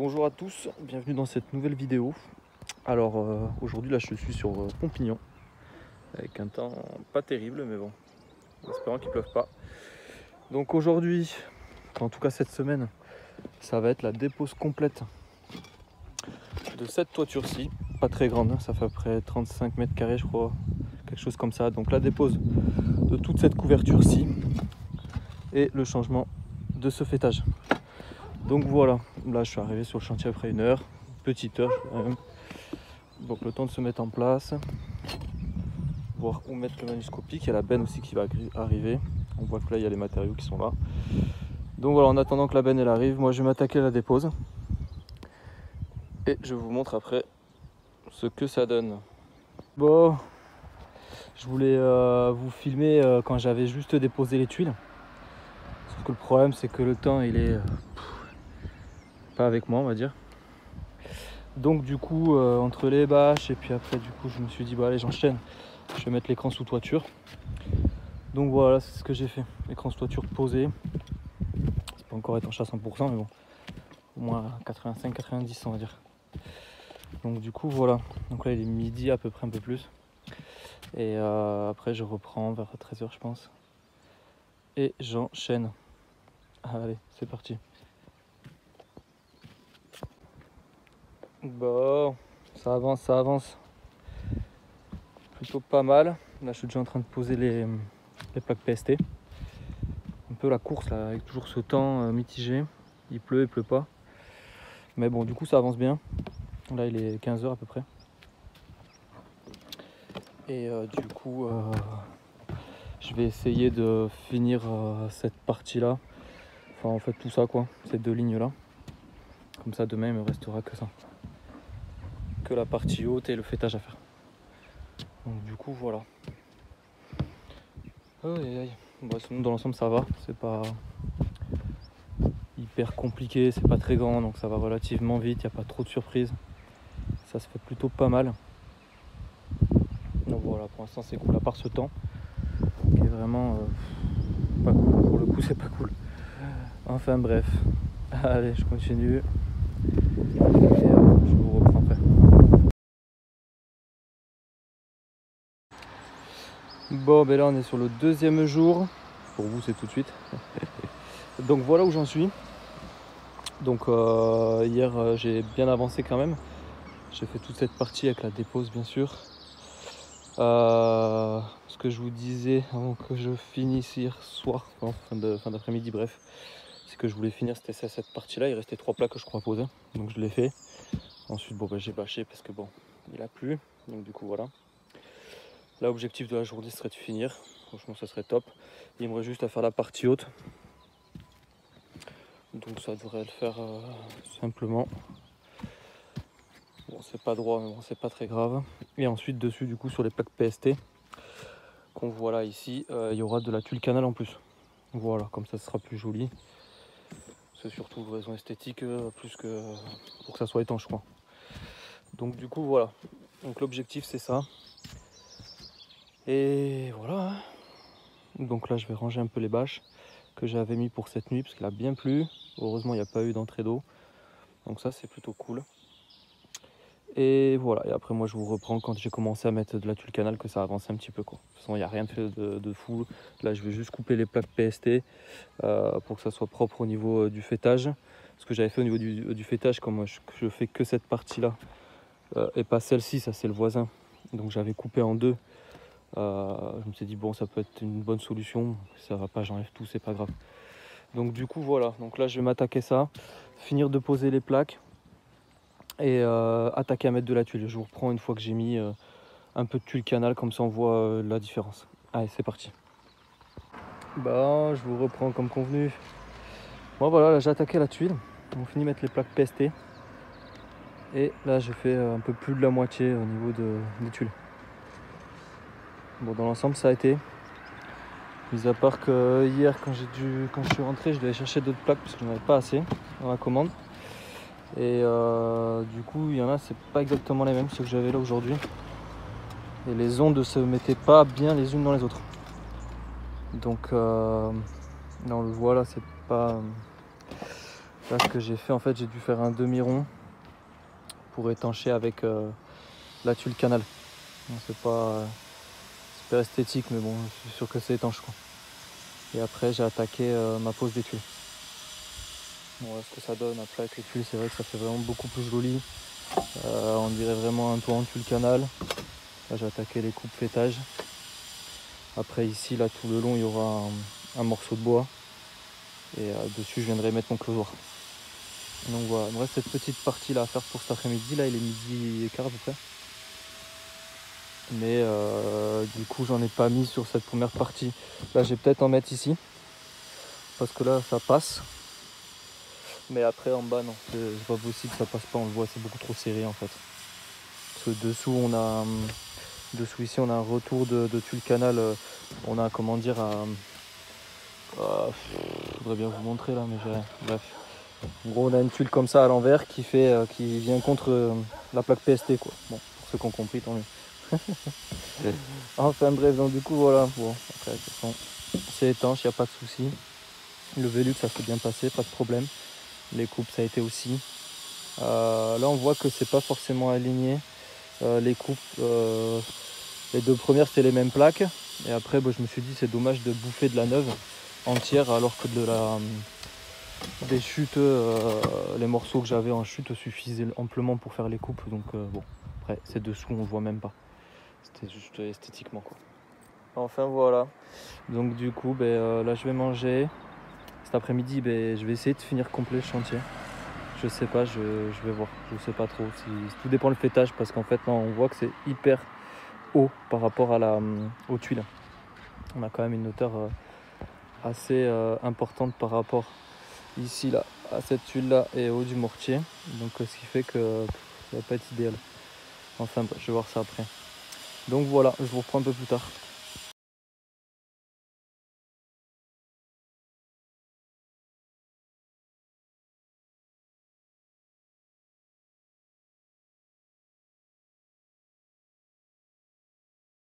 Bonjour à tous, bienvenue dans cette nouvelle vidéo. Alors aujourd'hui là je suis sur Pompignan avec un temps pas terrible mais bon, en espérant qu'il pleuve pas. Donc aujourd'hui, en tout cas cette semaine, ça va être la dépose complète de cette toiture-ci, pas très grande, hein, ça fait à peu près 35 mètres carrés je crois, quelque chose comme ça. Donc la dépose de toute cette couverture-ci et le changement de ce fêtage. Donc voilà, là je suis arrivé sur le chantier après une heure, petite heure quand même. Donc le temps de se mettre en place, voir où mettre le manuscopique. Il y a la benne aussi qui va arriver. On voit que là il y a les matériaux qui sont là. Donc voilà, en attendant que la benne elle arrive, moi je vais m'attaquer à la dépose. Et je vous montre après ce que ça donne. Bon, je voulais vous filmer quand j'avais juste déposé les tuiles. Sauf que le problème c'est que le temps il est pas avec moi on va dire. Donc du coup entre les bâches et puis après du coup je me suis dit bah allez j'enchaîne. Je vais mettre l'écran sous toiture. Donc voilà, c'est ce que j'ai fait. Écran sous toiture posé. C'est pas encore étanche à 100% mais bon. Au moins 85-90 on va dire. Donc du coup voilà. Donc là il est midi à peu près, un peu plus. Et après je reprends vers 13h je pense. Et j'enchaîne. Allez, c'est parti. Bon, ça avance, ça avance. Plutôt pas mal. Là je suis déjà en train de poser les plaques PST. Un peu la course là, avec toujours ce temps mitigé. Il pleut, il pleut pas. Mais bon, du coup ça avance bien. Là il est 15h à peu près. Et du coup je vais essayer de finir cette partie là. Enfin en fait tout ça quoi, ces deux lignes là. Comme ça demain il me restera que ça. Que la partie haute et le fêtage à faire. Donc du coup voilà. Bon, sinon dans l'ensemble ça va, c'est pas hyper compliqué, c'est pas très grand donc ça va relativement vite, il n'y a pas trop de surprises. Ça se fait plutôt pas mal. Donc voilà, pour l'instant c'est cool, à part ce temps qui est vraiment pas cool. Pour le coup c'est pas cool. Enfin bref, allez je continue. Et je vous reprends après. Bon ben là on est sur le deuxième jour. Pour vous c'est tout de suite. Donc voilà où j'en suis. Donc hier j'ai bien avancé quand même. J'ai fait toute cette partie avec la dépose bien sûr. Ce que je vous disais avant que je finisse hier soir, enfin, fin d'après-midi, bref, c'est que je voulais finir cette partie là. Il restait 3 plaques que je crois poser, donc je l'ai fait. Ensuite bon j'ai bâché parce que bon il a plu, donc du coup voilà. Là l'objectif de la journée serait de finir, franchement ça serait top. Il me reste juste à faire la partie haute, donc ça devrait le faire simplement. Bon c'est pas droit mais bon c'est pas très grave. Et ensuite dessus du coup sur les plaques PST qu'on voit là ici, il y aura de la tuile canal en plus. Voilà, comme ça sera plus joli. C'est surtout une raison esthétique plus que pour que ça soit étanche quoi. Donc du coup voilà. Donc l'objectif c'est ça. Et voilà. Donc là je vais ranger un peu les bâches que j'avais mis pour cette nuit parce qu'il a bien plu. Heureusement il n'y a pas eu d'entrée d'eau. Donc ça c'est plutôt cool. Et voilà, et après moi je vous reprends quand j'ai commencé à mettre de la tuile canal, que ça avance un petit peu quoi. De toute façon il n'y a rien de fou. Là je vais juste couper les plaques PST pour que ça soit propre au niveau du fêtage. Ce que j'avais fait au niveau du fêtage, comme je fais que cette partie là et pas celle-ci, ça c'est le voisin. Donc j'avais coupé en deux. Je me suis dit bon ça peut être une bonne solution. Si ça va pas j'enlève tout, c'est pas grave. Donc du coup voilà, donc là je vais m'attaquer ça, finir de poser les plaques. Et attaquer à mettre de la tuile. Je vous reprends une fois que j'ai mis un peu de tuile canal, comme ça on voit la différence. Allez c'est parti. Bon je vous reprends comme convenu. Bon voilà, là j'ai attaqué la tuile. On finit de mettre les plaques PST. Et là j'ai fait un peu plus de la moitié au niveau des tuiles. Bon dans l'ensemble ça a été. Mis à part que hier quand je suis rentré je devais chercher d'autres plaques parce que j'en avais pas assez dans la commande. Et du coup il y en a c'est pas exactement les mêmes, ceux que j'avais là aujourd'hui. Et les ondes se mettaient pas bien les unes dans les autres. Donc là on le voit là c'est pas Là, ce que j'ai fait, en fait, j'ai dû faire un demi-rond pour étancher avec la tuile canal. C'est pas super esthétique, mais bon, je suis sûr que c'est étanche, quoi. Et après, j'ai attaqué ma pose des tuiles. Voilà ce que ça donne après avec les tuiles, c'est vrai que ça fait vraiment beaucoup plus joli. On dirait vraiment un toit en tuile canal. Là, j'ai attaqué les coupes fêtage. Après ici, là, tout le long, il y aura un morceau de bois. Et dessus, je viendrai mettre mon closoir. Donc voilà, il me reste cette petite partie là à faire pour cet après-midi. Là, il est 12h15 à peu près. Mais du coup, j'en ai pas mis sur cette première partie. Là, je vais peut-être en mettre ici. Parce que là, ça passe. Mais après, en bas, non, c'est pas possible, ça passe pas. On le voit, c'est beaucoup trop serré en fait. Parce que dessous, dessous ici, on a un retour de tuile canal. On a, comment dire, je voudrais bien vous montrer là, mais bref. En gros, on a une tuile comme ça à l'envers qui vient contre la plaque PST, quoi. Bon, pour ceux qui ont compris, tant mieux. Enfin bref, donc du coup, voilà. Bon, après, de toute façon, c'est étanche, il n'y a pas de souci. Le Velux, ça s'est bien passé, pas de problème. Les coupes, ça a été aussi. Là, on voit que c'est pas forcément aligné. Les coupes, les deux premières, c'était les mêmes plaques. Et après, je me suis dit, c'est dommage de bouffer de la neuve entière alors que des chutes, les morceaux que j'avais en chute suffisaient amplement pour faire les coupes. Donc bon, après, c'est dessous, on le voit même pas. C'était juste esthétiquement, quoi. Enfin voilà. Donc du coup, là, je vais manger. Cet après-midi, je vais essayer de finir complet le chantier. Je sais pas, je vais voir. Je sais pas trop. Tout dépend le fêtage parce qu'en fait, là, on voit que c'est hyper haut par rapport aux tuiles. On a quand même une hauteur assez importante par rapport ici là à cette tuile là et au haut du mortier. Donc ce qui fait que ça va pas être idéal. Enfin, je vais voir ça après. Donc voilà, je vous reprends un peu plus tard.